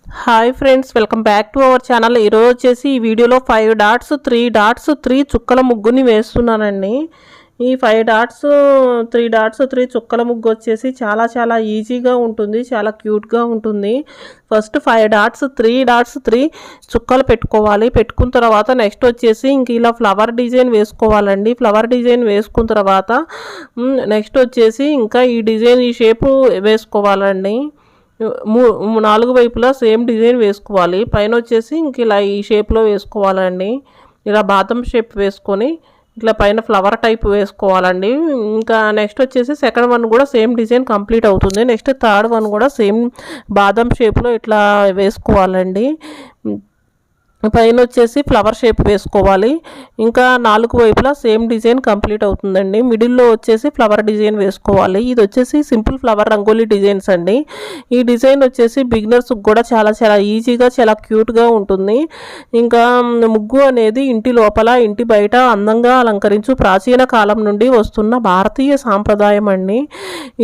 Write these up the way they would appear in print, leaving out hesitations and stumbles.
Hi friends, welcome back to our channel. ఈరోజు వచ్చేసి ఈ వీడియోలో 5 డాట్స్ 3 డాట్స్ 3 చుక్కల ముగ్గుని వేస్తున్నానండి. ఈ 5 డాట్స్ 3 డాట్స్ 3 చుక్కల ముగ్గు వచ్చేసి చాలా ఈజీగా ఉంటుంది, చాలా క్యూట్గా ఉంటుంది. ఫస్ట్ 5 డాట్స్ 3 చుక్కలు పెట్టుకోవాలి. పెట్టుకున్న తర్వాత నెక్స్ట్ వచ్చేసి ఇంక ఇలా ఫ్లవర్ డిజైన్ వేసుకోవాలండి. ఫ్లవర్ డిజైన్ వేసుకున్న తర్వాత నెక్స్ట్ వచ్చేసి ఇంకా ఈ డిజైన్ ఈ షేపు వేసుకోవాలండి. 4 వైపులా సేమ్ డిజైన్ వేసుకోవాలి. పైన వచ్చేసి ఇంక ఇలా ఈ షేప్లో వేసుకోవాలండి. ఇలా బాదం షేప్ వేసుకొని ఇట్లా పైన ఫ్లవర్ టైప్ వేసుకోవాలండి. ఇంకా నెక్స్ట్ వచ్చేసి సెకండ్ వన్ కూడా సేమ్ డిజైన్ కంప్లీట్ అవుతుంది. నెక్స్ట్ థర్డ్ వన్ కూడా సేమ్ బాదం షేప్లో ఇట్లా వేసుకోవాలండి. పైన వచ్చేసి ఫ్లవర్ షేప్ వేసుకోవాలి. ఇంకా 4 వైపులా సేమ్ డిజైన్ కంప్లీట్ అవుతుందండి. మిడిల్లో వచ్చేసి ఫ్లవర్ డిజైన్ వేసుకోవాలి. ఇది వచ్చేసి సింపుల్ ఫ్లవర్ రంగోలీ డిజైన్స్ అండి. ఈ డిజైన్ వచ్చేసి బిగినర్స్ కూడా చాలా ఈజీగా చాలా క్యూట్గా ఉంటుంది. ఇంకా ముగ్గు అనేది ఇంటి లోపల ఇంటి బయట అందంగా అలంకరించు ప్రాచీన కాలం నుండి వస్తున్న భారతీయ సాంప్రదాయం అండి.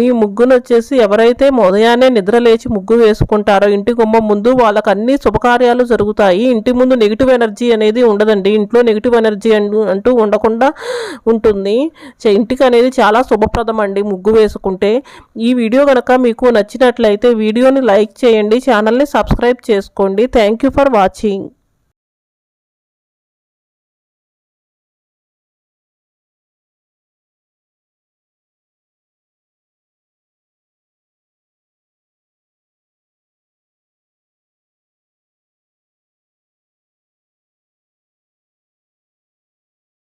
ఈ ముగ్గును వచ్చేసి ఎవరైతే ఉదయాన్నే నిద్రలేచి ముగ్గు వేసుకుంటారో ఇంటి గుమ్మం ముందు వాళ్ళకి అన్ని శుభకార్యాలు జరుగుతాయి. ఇంటి ముందు నెగిటివ్ ఎనర్జీ అనేది ఉండదండి. ఇంట్లో నెగిటివ్ ఎనర్జీ అంటూ ఉండకుండా ఉంటుంది. ఇంటికి అనేది చాలా శుభప్రదం అండి ముగ్గు వేసుకుంటే. ఈ వీడియో కనుక మీకు నచ్చినట్లయితే వీడియోని లైక్ చేయండి, ఛానల్ని సబ్స్క్రైబ్ చేసుకోండి. Thank you for watching.